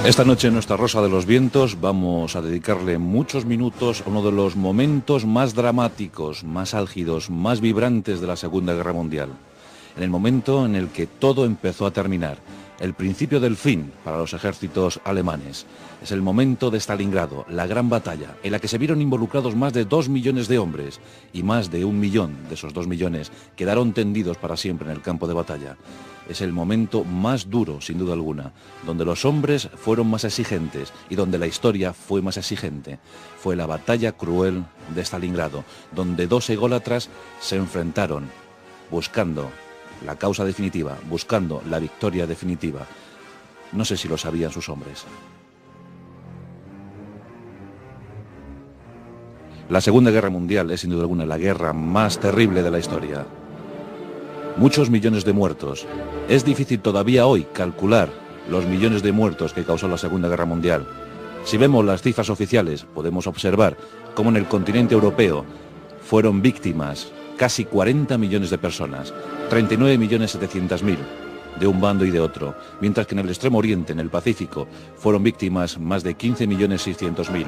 Esta noche en nuestra Rosa de los Vientos vamos a dedicarle muchos minutos a uno de los momentos más dramáticos, más álgidos, más vibrantes de la Segunda Guerra Mundial. En el momento en el que todo empezó a terminar, el principio del fin para los ejércitos alemanes. Es el momento de Stalingrado, la gran batalla, en la que se vieron involucrados más de 2 millones de hombres y más de 1 millón de esos 2 millones quedaron tendidos para siempre en el campo de batalla. Es el momento más duro, sin duda alguna, donde los hombres fueron más exigentes y donde la historia fue más exigente. Fue la batalla cruel de Stalingrado, donde dos ególatras se enfrentaron, buscando la causa definitiva, buscando la victoria definitiva. No sé si lo sabían sus hombres. La Segunda Guerra Mundial es sin duda alguna la guerra más terrible de la historia. Muchos millones de muertos. Es difícil todavía hoy calcular los millones de muertos que causó la Segunda Guerra Mundial. Si vemos las cifras oficiales, podemos observar cómo en el continente europeo fueron víctimas casi 40 millones de personas, 39.700.000 de un bando y de otro, mientras que en el Extremo Oriente, en el Pacífico, fueron víctimas más de 15.600.000.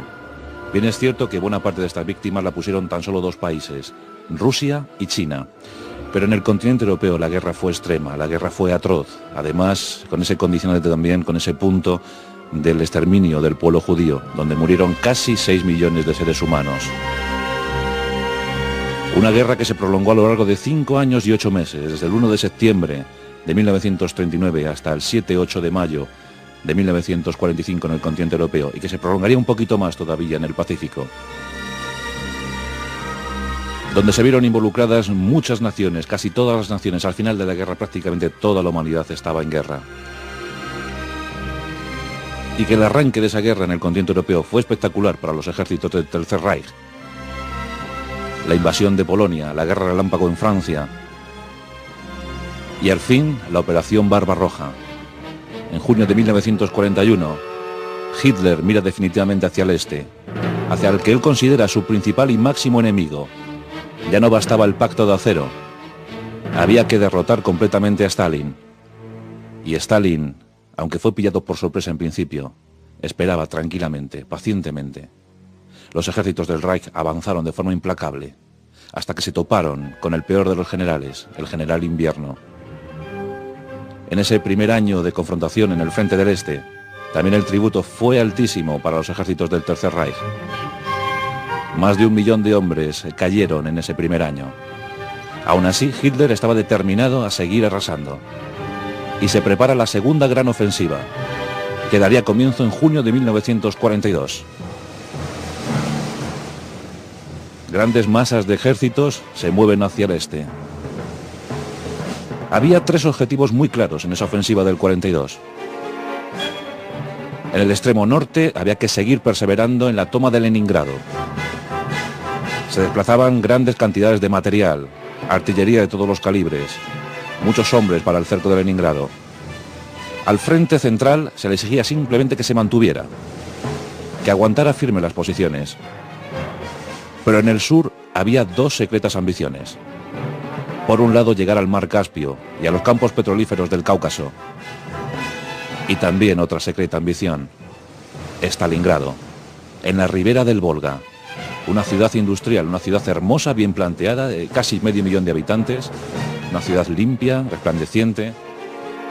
Bien es cierto que buena parte de estas víctimas la pusieron tan solo dos países, Rusia y China. Pero en el continente europeo la guerra fue extrema, la guerra fue atroz, además con ese condicionante también, con ese punto del exterminio del pueblo judío, donde murieron casi 6 millones de seres humanos. Una guerra que se prolongó a lo largo de 5 años y 8 meses, desde el 1 de septiembre de 1939 hasta el 7-8 de mayo de 1945 en el continente europeo, y que se prolongaría un poquito más todavía en el Pacífico, donde se vieron involucradas muchas naciones, casi todas las naciones. Al final de la guerra prácticamente toda la humanidad estaba en guerra. Y que el arranque de esa guerra en el continente europeo fue espectacular para los ejércitos del Tercer Reich. La invasión de Polonia, la guerra relámpago en Francia y al fin la operación Barbarroja. En junio de 1941, Hitler mira definitivamente hacia el este, hacia el que él considera su principal y máximo enemigo. Ya no bastaba el pacto de acero, había que derrotar completamente a Stalin. Y Stalin, aunque fue pillado por sorpresa en principio, esperaba tranquilamente, pacientemente. Los ejércitos del Reich avanzaron de forma implacable, hasta que se toparon con el peor de los generales, el general Invierno. En ese primer año de confrontación en el frente del Este, también el tributo fue altísimo para los ejércitos del Tercer Reich. Más de 1 millón de hombres cayeron en ese primer año. Aún así, Hitler estaba determinado a seguir arrasando. Y se prepara la segunda gran ofensiva, que daría comienzo en junio de 1942. Grandes masas de ejércitos se mueven hacia el este. Había 3 objetivos muy claros en esa ofensiva del 42. En el extremo norte había que seguir perseverando en la toma de Leningrado. Se desplazaban grandes cantidades de material, artillería de todos los calibres, muchos hombres para el cerco de Leningrado. Al frente central se le exigía simplemente que se mantuviera, que aguantara firme las posiciones. Pero en el sur había 2 secretas ambiciones. Por un lado, llegar al mar Caspio y a los campos petrolíferos del Cáucaso. Y también otra secreta ambición, Stalingrado, en la ribera del Volga. Una ciudad industrial, una ciudad hermosa, bien planteada, de casi medio millón de habitantes, una ciudad limpia, resplandeciente,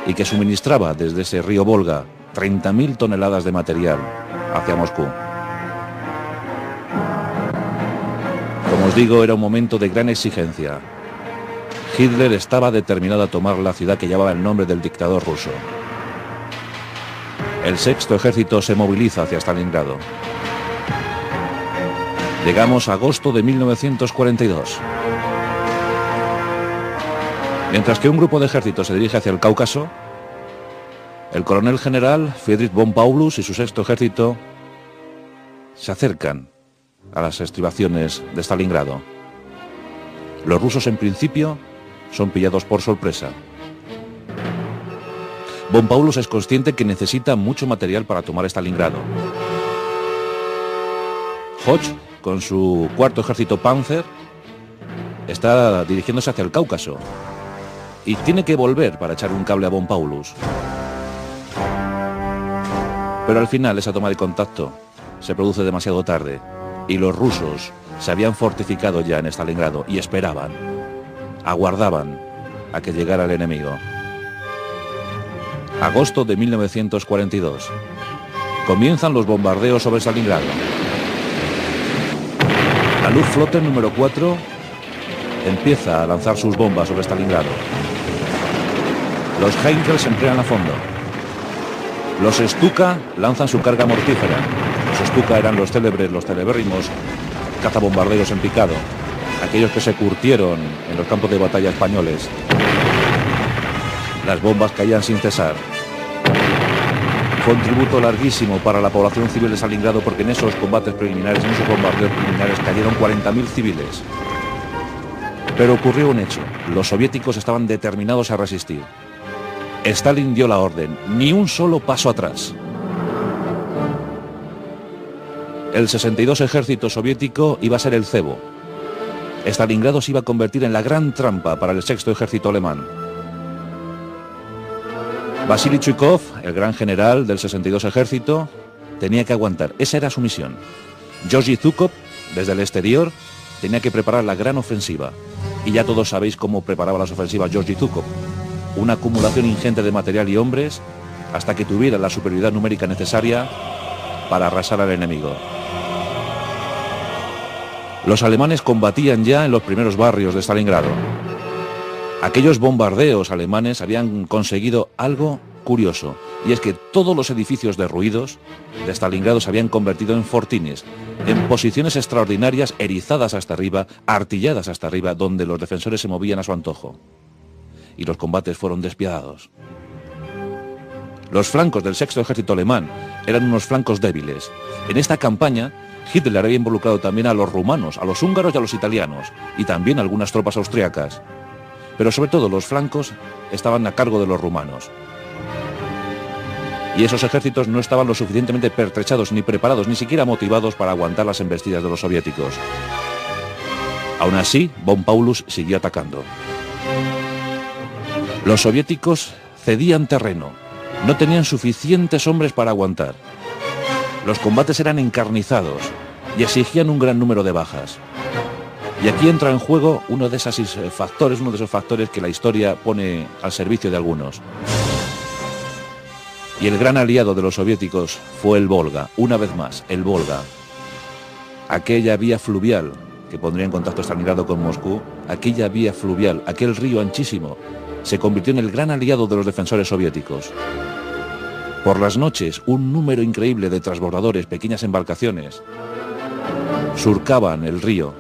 y que suministraba desde ese río Volga 30.000 toneladas de material hacia Moscú. Como os digo, era un momento de gran exigencia. Hitler estaba determinado a tomar la ciudad que llevaba el nombre del dictador ruso. El 6º ejército se moviliza hacia Stalingrado. Llegamos a agosto de 1942. Mientras que un grupo de ejércitos se dirige hacia el Cáucaso, el coronel general Friedrich von Paulus y su 6º ejército se acercan a las estribaciones de Stalingrado. Los rusos en principio son pillados por sorpresa. Von Paulus es consciente que necesita mucho material para tomar Stalingrado. Hoth, con su 4º ejército Panzer, está dirigiéndose hacia el Cáucaso y tiene que volver para echar un cable a Von Paulus. Pero al final esa toma de contacto se produce demasiado tarde y los rusos se habían fortificado ya en Stalingrado y esperaban, aguardaban a que llegara el enemigo. Agosto de 1942. Comienzan los bombardeos sobre Stalingrado. La Luftwaffe número 4 empieza a lanzar sus bombas sobre Stalingrado. Los Heinkel se emplean a fondo. Los Stuka lanzan su carga mortífera. Los Stuka eran los celebérrimos cazabombarderos en picado, aquellos que se curtieron en los campos de batalla españoles. Las bombas caían sin cesar. Fue un tributo larguísimo para la población civil de Stalingrado, porque en esos combates preliminares, en esos bombardeos preliminares, cayeron 40.000 civiles. Pero ocurrió un hecho. Los soviéticos estaban determinados a resistir. Stalin dio la orden, ni un solo paso atrás. El 62 ejército soviético iba a ser el cebo. Stalingrado se iba a convertir en la gran trampa para el sexto ejército alemán. Vasily Chuikov, el gran general del 62 ejército, tenía que aguantar. Esa era su misión. Georgy Zhukov, desde el exterior, tenía que preparar la gran ofensiva. Y ya todos sabéis cómo preparaba las ofensivas Georgy Zhukov. Una acumulación ingente de material y hombres hasta que tuviera la superioridad numérica necesaria para arrasar al enemigo. Los alemanes combatían ya en los primeros barrios de Stalingrado. Aquellos bombardeos alemanes habían conseguido algo curioso, y es que todos los edificios derruidos de Stalingrado se habían convertido en fortines, en posiciones extraordinarias, erizadas hasta arriba, artilladas hasta arriba, donde los defensores se movían a su antojo. Y los combates fueron despiadados. Los flancos del sexto ejército alemán eran unos flancos débiles. En esta campaña, Hitler había involucrado también a los rumanos, a los húngaros y a los italianos, y también a algunas tropas austriacas. Pero sobre todo los flancos estaban a cargo de los rumanos. Y esos ejércitos no estaban lo suficientemente pertrechados, ni preparados, ni siquiera motivados para aguantar las embestidas de los soviéticos. Aún así, von Paulus siguió atacando. Los soviéticos cedían terreno, no tenían suficientes hombres para aguantar. Los combates eran encarnizados y exigían un gran número de bajas. Y aquí entra en juego uno de esos factores que la historia pone al servicio de algunos. Y el gran aliado de los soviéticos fue el Volga, una vez más, el Volga. Aquella vía fluvial que pondría en contacto Stalingrado con Moscú, aquella vía fluvial, aquel río anchísimo, se convirtió en el gran aliado de los defensores soviéticos. Por las noches, un número increíble de transbordadores, pequeñas embarcaciones, surcaban el río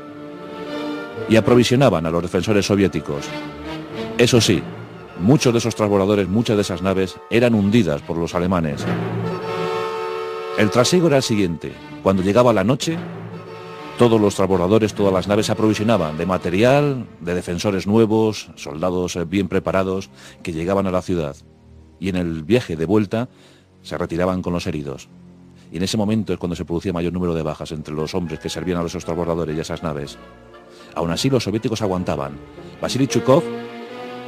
y aprovisionaban a los defensores soviéticos. Eso sí, muchos de esos transbordadores, muchas de esas naves, eran hundidas por los alemanes. El trasiego era el siguiente. Cuando llegaba la noche, todos los transbordadores, todas las naves se aprovisionaban de material, de defensores nuevos, soldados bien preparados, que llegaban a la ciudad. Y en el viaje de vuelta se retiraban con los heridos. Y en ese momento es cuando se producía mayor número de bajas entre los hombres que servían a esos transbordadores y a esas naves. Aún así los soviéticos aguantaban. Vasily Chuikov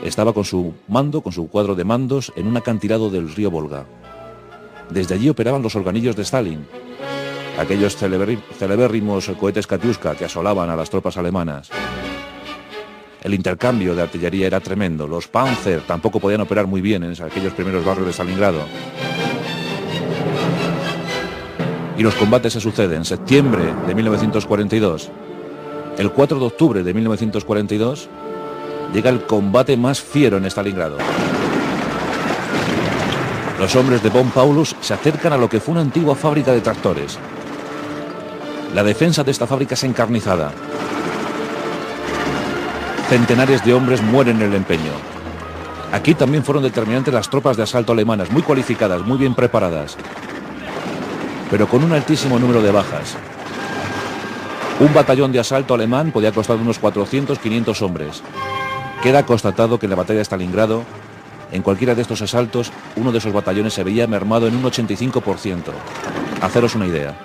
estaba con su mando, con su cuadro de mandos, en un acantilado del río Volga. Desde allí operaban los organillos de Stalin, aquellos celebérrimos cohetes Katyuska que asolaban a las tropas alemanas. El intercambio de artillería era tremendo. Los Panzer tampoco podían operar muy bien en aquellos primeros barrios de Stalingrado. Y los combates se suceden. Septiembre de 1942. El 4 de octubre de 1942 llega el combate más fiero en Stalingrado. Los hombres de von Paulus se acercan a lo que fue una antigua fábrica de tractores. La defensa de esta fábrica es encarnizada. Centenares de hombres mueren en el empeño. Aquí también fueron determinantes las tropas de asalto alemanas, muy cualificadas, muy bien preparadas, pero con un altísimo número de bajas. Un batallón de asalto alemán podía costar unos 400-500 hombres. Queda constatado que en la batalla de Stalingrado, en cualquiera de estos asaltos, uno de esos batallones se veía mermado en un 85%. Haceros una idea.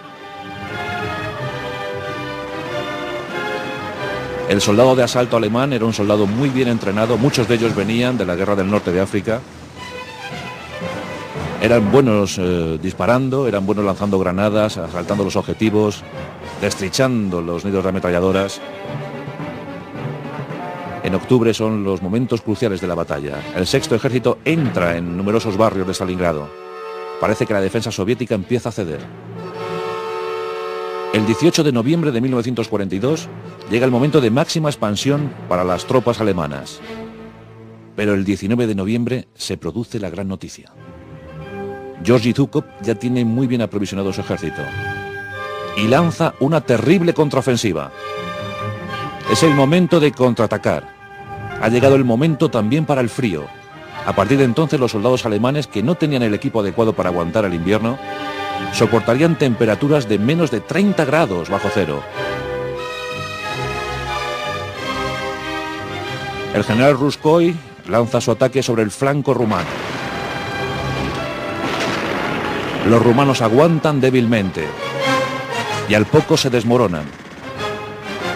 El soldado de asalto alemán era un soldado muy bien entrenado, muchos de ellos venían de la guerra del norte de África. Eran buenos disparando, eran buenos lanzando granadas, asaltando los objetivos, destrichando los nidos de ametralladoras. En octubre son los momentos cruciales de la batalla. El sexto ejército entra en numerosos barrios de Stalingrado. Parece que la defensa soviética empieza a ceder. El 18 de noviembre de 1942 llega el momento de máxima expansión para las tropas alemanas. Pero el 19 de noviembre se produce la gran noticia. Georgi Zhukov ya tiene muy bien aprovisionado su ejército y lanza una terrible contraofensiva. Es el momento de contraatacar. Ha llegado el momento también para el frío. A partir de entonces los soldados alemanes, que no tenían el equipo adecuado para aguantar el invierno, soportarían temperaturas de menos de 30 grados bajo cero. El general Ruzhkoy lanza su ataque sobre el flanco rumano. Los rumanos aguantan débilmente y al poco se desmoronan.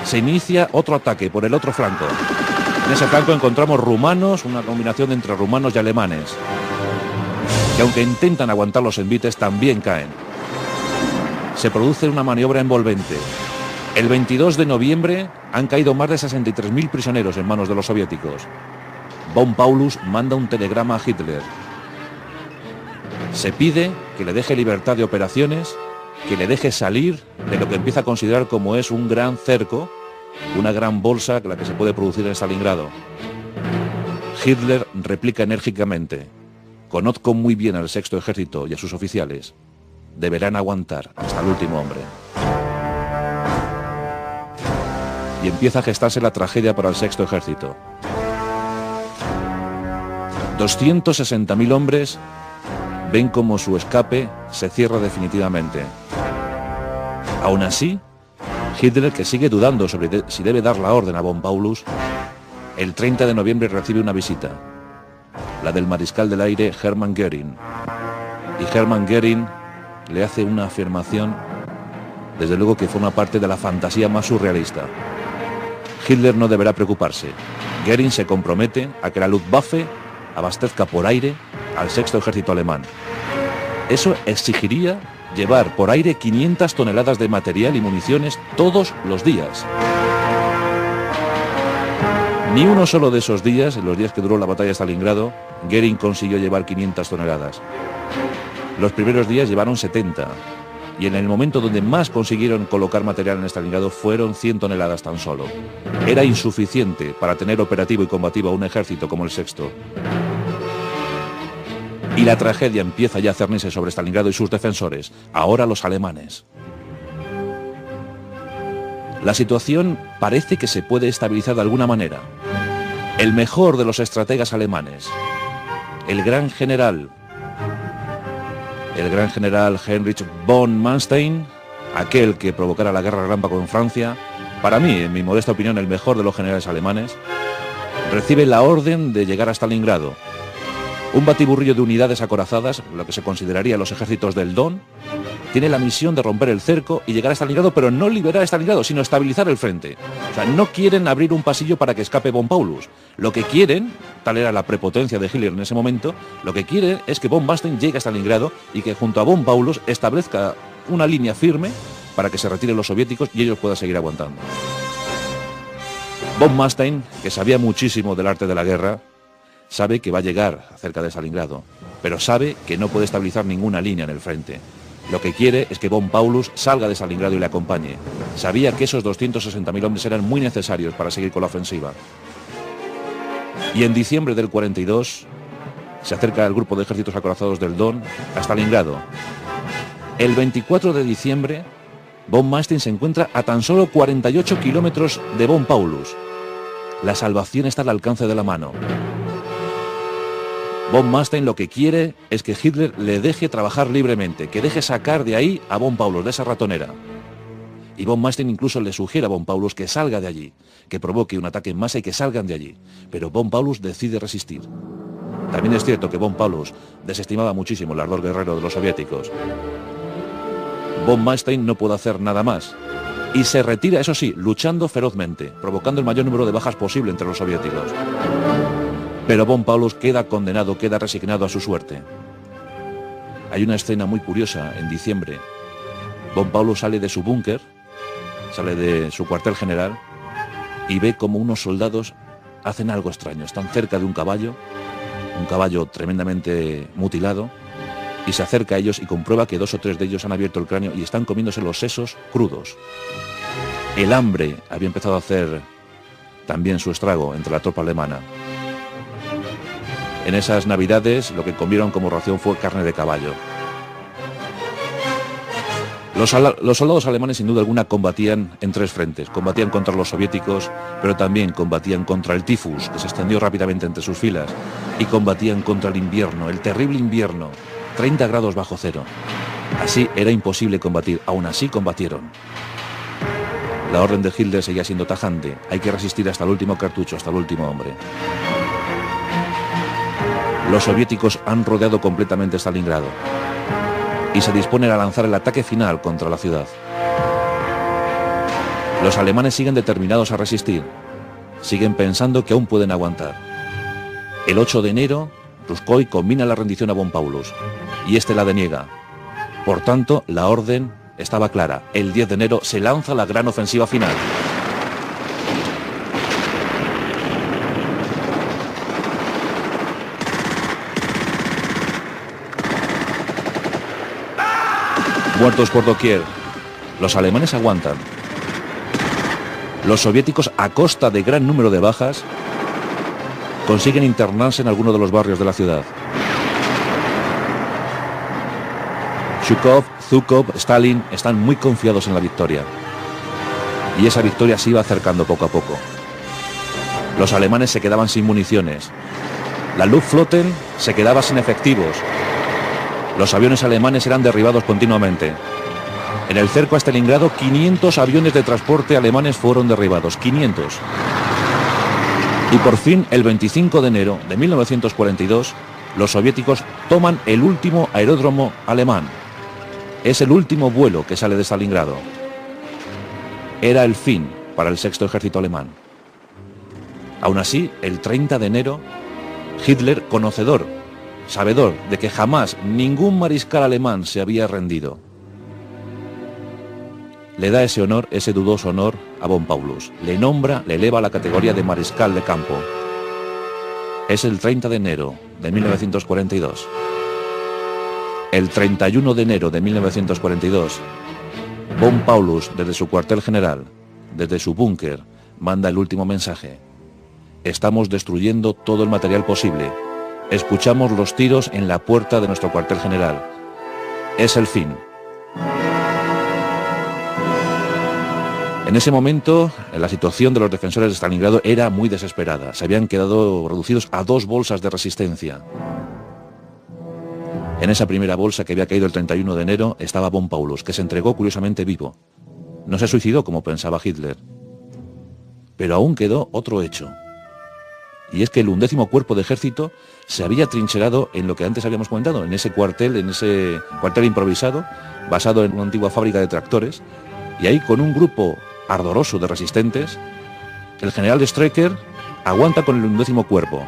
Se inicia otro ataque por el otro flanco. En ese flanco encontramos rumanos, una combinación entre rumanos y alemanes, que aunque intentan aguantar los envites también caen. Se produce una maniobra envolvente. El 22 de noviembre han caído más de 63.000 prisioneros en manos de los soviéticos. Von Paulus manda un telegrama a Hitler. Se pide que le deje libertad de operaciones, que le deje salir de lo que empieza a considerar como es un gran cerco, una gran bolsa la que se puede producir en Stalingrado. Hitler replica enérgicamente: conozco muy bien al sexto ejército y a sus oficiales. Deberán aguantar hasta el último hombre. Y empieza a gestarse la tragedia para el sexto ejército. 260.000 hombres ven como su escape se cierra definitivamente. Aún así, Hitler, que sigue dudando sobre si debe dar la orden a von Paulus, el 30 de noviembre recibe una visita, la del mariscal del aire Hermann Göring. Y Hermann Göring le hace una afirmación, desde luego que forma parte de la fantasía más surrealista. Hitler no deberá preocuparse. Göring se compromete a que la Luftwaffe abastezca por aire al sexto ejército alemán. Eso exigiría llevar por aire 500 toneladas de material y municiones todos los días. Ni uno solo de esos días, en los días que duró la batalla de Stalingrado, Göring consiguió llevar 500 toneladas. Los primeros días llevaron 70, y en el momento donde más consiguieron colocar material en Stalingrado fueron 100 toneladas tan solo. Era insuficiente para tener operativo y combativo a un ejército como el sexto. Y la tragedia empieza ya a cernirse sobre Stalingrado y sus defensores, ahora los alemanes. La situación parece que se puede estabilizar de alguna manera. El mejor de los estrategas alemanes, el gran general Heinrich von Manstein, aquel que provocara la guerra relámpago en Francia, para mí, en mi modesta opinión, el mejor de los generales alemanes, recibe la orden de llegar a Stalingrado. Un batiburrillo de unidades acorazadas, lo que se consideraría los ejércitos del Don, tiene la misión de romper el cerco y llegar a Stalingrado, pero no liberar Stalingrado, sino estabilizar el frente. O sea, no quieren abrir un pasillo para que escape von Paulus. Lo que quieren, tal era la prepotencia de Hitler en ese momento, lo que quieren es que von Manstein llegue a Stalingrado y que junto a von Paulus establezca una línea firme para que se retiren los soviéticos y ellos puedan seguir aguantando. Von Manstein, que sabía muchísimo del arte de la guerra, sabe que va a llegar cerca de Stalingrado, pero sabe que no puede estabilizar ninguna línea en el frente. Lo que quiere es que von Paulus salga de Stalingrado y le acompañe. Sabía que esos 260.000 hombres eran muy necesarios para seguir con la ofensiva. Y en diciembre del 42 se acerca el grupo de ejércitos acorazados del Don a Stalingrado. El 24 de diciembre, von Manstein se encuentra a tan solo 48 kilómetros de von Paulus. La salvación está al alcance de la mano. Von Manstein lo que quiere es que Hitler le deje trabajar libremente, que deje sacar de ahí a von Paulus, de esa ratonera. Y von Manstein incluso le sugiere a von Paulus que salga de allí, que provoque un ataque en masa y que salgan de allí. Pero von Paulus decide resistir. También es cierto que von Paulus desestimaba muchísimo el ardor guerrero de los soviéticos. Von Manstein no puede hacer nada más. Y se retira, eso sí, luchando ferozmente, provocando el mayor número de bajas posible entre los soviéticos. Pero von Paulus queda condenado, queda resignado a su suerte. Hay una escena muy curiosa en diciembre. Von Paulus sale de su búnker, sale de su cuartel general y ve como unos soldados hacen algo extraño. Están cerca de un caballo tremendamente mutilado, y se acerca a ellos y comprueba que 2 o 3 de ellos han abierto el cráneo y están comiéndose los sesos crudos. El hambre había empezado a hacer también su estrago entre la tropa alemana. En esas navidades lo que comieron como ración fue carne de caballo. Los soldados alemanes sin duda alguna combatían en 3 frentes. Combatían contra los soviéticos, pero también combatían contra el tifus, que se extendió rápidamente entre sus filas, y combatían contra el invierno, el terrible invierno, 30 grados bajo cero. Así era imposible combatir, aún así combatieron. La orden de Hitler seguía siendo tajante: hay que resistir hasta el último cartucho, hasta el último hombre. Los soviéticos han rodeado completamente Stalingrado y se disponen a lanzar el ataque final contra la ciudad. Los alemanes siguen determinados a resistir, siguen pensando que aún pueden aguantar. El 8 de enero, Ruskoi combina la rendición a Von Paulus y este la deniega. Por tanto, la orden estaba clara: el 10 de enero se lanza la gran ofensiva final. Muertos por doquier. Los alemanes aguantan. Los soviéticos, a costa de gran número de bajas, consiguen internarse en alguno de los barrios de la ciudad. Zhukov, Stalin están muy confiados en la victoria. Y esa victoria se iba acercando poco a poco. Los alemanes se quedaban sin municiones. La Luftwaffe se quedaba sin efectivos. Los aviones alemanes eran derribados continuamente. En el cerco a Stalingrado, 500 aviones de transporte alemanes fueron derribados. 500. Y por fin, el 25 de enero de 1942, los soviéticos toman el último aeródromo alemán. Es el último vuelo que sale de Stalingrado. Era el fin para el 6º ejército alemán. Aún así, el 30 de enero, Hitler, sabedor de que jamás ningún mariscal alemán se había rendido, le da ese honor, ese dudoso honor, a Von Paulus. Le nombra, le eleva a la categoría de mariscal de campo. Es el 30 de enero de 1942. El 31 de enero de 1942, Von Paulus, desde su cuartel general, desde su búnker, manda el último mensaje: estamos destruyendo todo el material posible. Escuchamos los tiros en la puerta de nuestro cuartel general. Es el fin. En ese momento, la situación de los defensores de Stalingrado era muy desesperada. Se habían quedado reducidos a 2 bolsas de resistencia. En esa primera bolsa que había caído el 31 de enero estaba Von Paulus, que se entregó curiosamente vivo. No se suicidó como pensaba Hitler. Pero aún quedó otro hecho. Y es que el 11º Cuerpo de Ejército se había trincherado en lo que antes habíamos comentado, en ese cuartel improvisado, basado en una antigua fábrica de tractores, y ahí, con un grupo ardoroso de resistentes, el general Streicher aguanta con el 11º Cuerpo.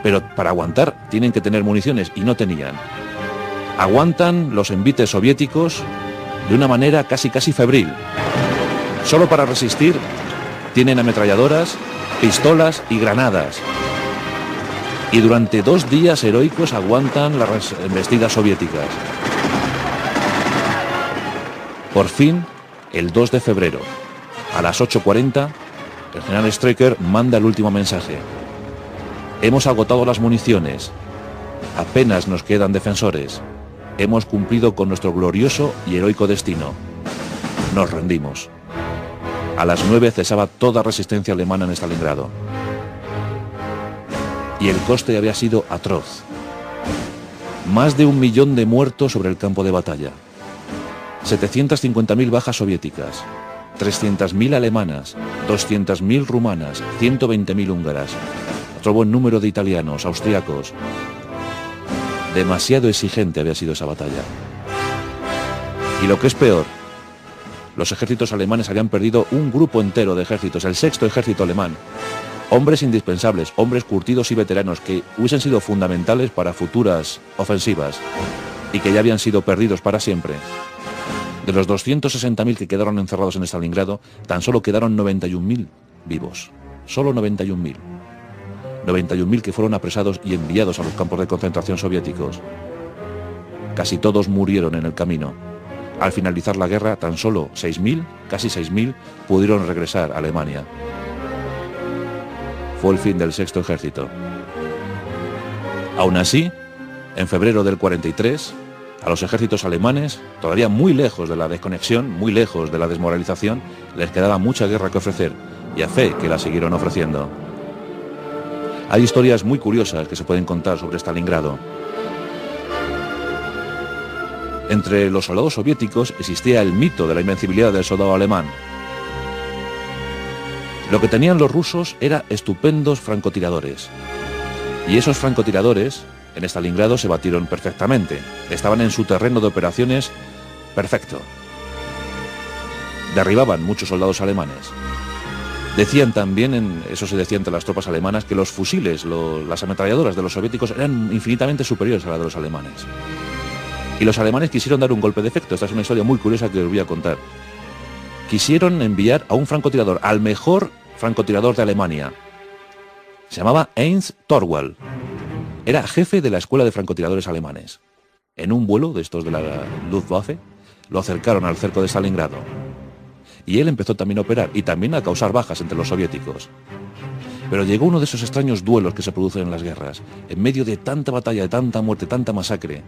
Pero para aguantar tienen que tener municiones, y no tenían. Aguantan los envites soviéticos de una manera casi febril. Solo para resistir tienen ametralladoras, pistolas y granadas. Y durante 2 días heroicos aguantan las embestidas soviéticas. Por fin, el 2 de febrero, a las 8:40, el general Streicher manda el último mensaje: hemos agotado las municiones, apenas nos quedan defensores, hemos cumplido con nuestro glorioso y heroico destino, nos rendimos. A las 9 cesaba toda resistencia alemana en Stalingrado. Y el coste había sido atroz. Más de 1 millón de muertos sobre el campo de batalla. 750.000 bajas soviéticas. 300.000 alemanas. 200.000 rumanas. 120.000 húngaras. Otro buen número de italianos, austriacos. Demasiado exigente había sido esa batalla. Y lo que es peor, los ejércitos alemanes habían perdido un grupo entero de ejércitos, el 6º ejército alemán. Hombres indispensables, hombres curtidos y veteranos que hubiesen sido fundamentales para futuras ofensivas. y que ya habían sido perdidos para siempre. De los 260.000 que quedaron encerrados en Stalingrado, tan solo quedaron 91.000 vivos. Solo 91.000. 91.000 que fueron apresados y enviados a los campos de concentración soviéticos. Casi todos murieron en el camino. Al finalizar la guerra, tan solo 6.000, casi 6.000, pudieron regresar a Alemania. Fue el fin del Sexto Ejército. Aún así, en febrero del 43, a los ejércitos alemanes, todavía muy lejos de la desconexión, muy lejos de la desmoralización, les quedaba mucha guerra que ofrecer, y a fe que la siguieron ofreciendo. Hay historias muy curiosas que se pueden contar sobre Stalingrado. Entre los soldados soviéticos existía el mito de la invencibilidad del soldado alemán. Lo que tenían los rusos era estupendos francotiradores. Y esos francotiradores en Stalingrado se batieron perfectamente. Estaban en su terreno de operaciones perfecto. Derribaban muchos soldados alemanes. Decían también, eso se decía entre las tropas alemanas, que los fusiles, las ametralladoras de los soviéticos eran infinitamente superiores a las de los alemanes. Y los alemanes quisieron dar un golpe de efecto. Esta es una historia muy curiosa que os voy a contar. Quisieron enviar a un francotirador, al mejor francotirador de Alemania. Se llamaba Heinz Torwald. Era jefe de la escuela de francotiradores alemanes. En un vuelo de estos de la Luftwaffe, lo acercaron al cerco de Stalingrado. Y él empezó también a operar y también a causar bajas entre los soviéticos. Pero llegó uno de esos extraños duelos que se producen en las guerras. En medio de tanta batalla, de tanta muerte, tanta masacre,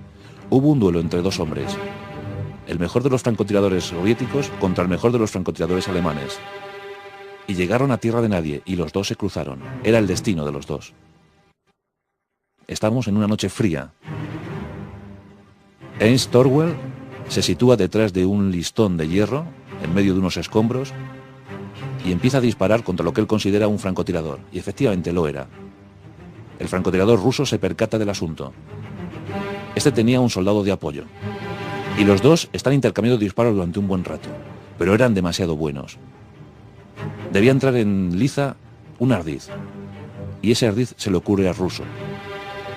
hubo un duelo entre dos hombres. El mejor de los francotiradores soviéticos contra el mejor de los francotiradores alemanes. Y llegaron a tierra de nadie y los dos se cruzaron. Era el destino de los dos. Estamos en una noche fría. Heinz Torwald se sitúa detrás de un listón de hierro, en medio de unos escombros, y empieza a disparar contra lo que él considera un francotirador. Y efectivamente lo era. El francotirador ruso se percata del asunto. Este tenía un soldado de apoyo. Y los dos están intercambiando disparos durante un buen rato, pero eran demasiado buenos. Debía entrar en liza un ardiz, y ese ardiz se le ocurre al ruso.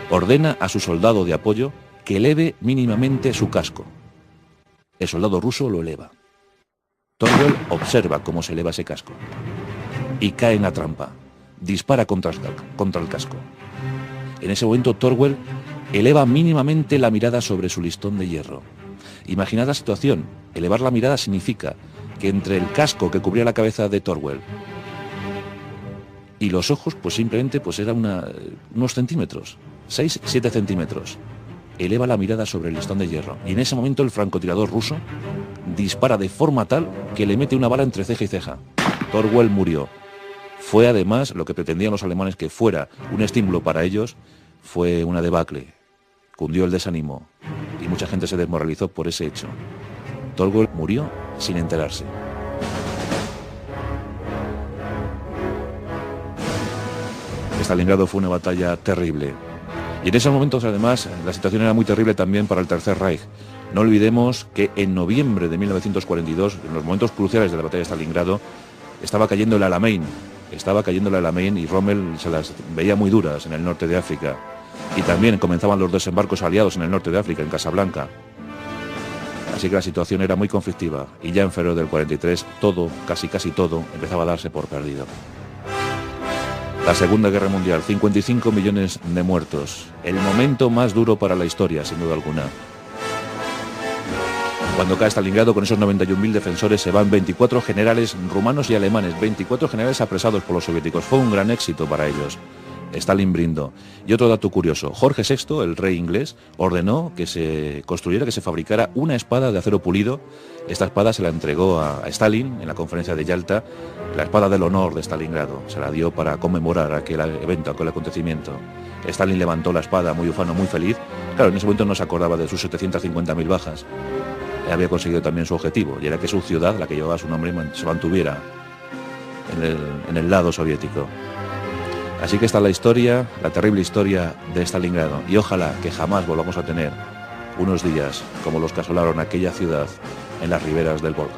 Ordena a su soldado de apoyo que eleve mínimamente su casco. El soldado ruso lo eleva. Torwald observa cómo se eleva ese casco y cae en la trampa. Dispara contra el casco. En ese momento Torwald eleva mínimamente la mirada sobre su listón de hierro. Imaginad la situación. Elevar la mirada significa que entre el casco que cubría la cabeza de Torwald y los ojos, pues simplemente eran unos centímetros, 6-7 centímetros. Eleva la mirada sobre el listón de hierro y en ese momento el francotirador ruso dispara de forma tal que le mete una bala entre ceja y ceja. Torwald murió. Fue además lo que pretendían los alemanes que fuera un estímulo para ellos, fue una debacle. Cundió el desánimo y mucha gente se desmoralizó por ese hecho. Torwald murió sin enterarse. Stalingrado fue una batalla terrible. Y en esos momentos, además, la situación era muy terrible también para el Tercer Reich. No olvidemos que en noviembre de 1942, en los momentos cruciales de la batalla de Stalingrado, estaba cayendo el Alamein. Y Rommel se las veía muy duras en el norte de África. Y también comenzaban los desembarcos aliados en el norte de África, en Casablanca. Así que la situación era muy conflictiva. Y ya en febrero del 43, todo, casi todo, empezaba a darse por perdido. La Segunda Guerra Mundial, 55 millones de muertos. El momento más duro para la historia, sin duda alguna. Cuando cae Stalingrado, con esos 91.000 defensores, se van 24 generales rumanos y alemanes, 24 generales apresados por los soviéticos. Fue un gran éxito para ellos. Stalin brindó. Y otro dato curioso, Jorge VI, el rey inglés, ordenó que se construyera, que se fabricara una espada de acero pulido. Esta espada se la entregó a Stalin en la conferencia de Yalta, la espada del honor de Stalingrado. Se la dio para conmemorar aquel evento, aquel acontecimiento. Stalin levantó la espada muy ufano, muy feliz. Claro, en ese momento no se acordaba de sus 750.000 bajas. Había conseguido también su objetivo, y era que su ciudad, la que llevaba su nombre, se mantuviera en el lado soviético. Así que esta es la historia, la terrible historia de Stalingrado, y ojalá que jamás volvamos a tener unos días como los que asolaron aquella ciudad en las riberas del Volga.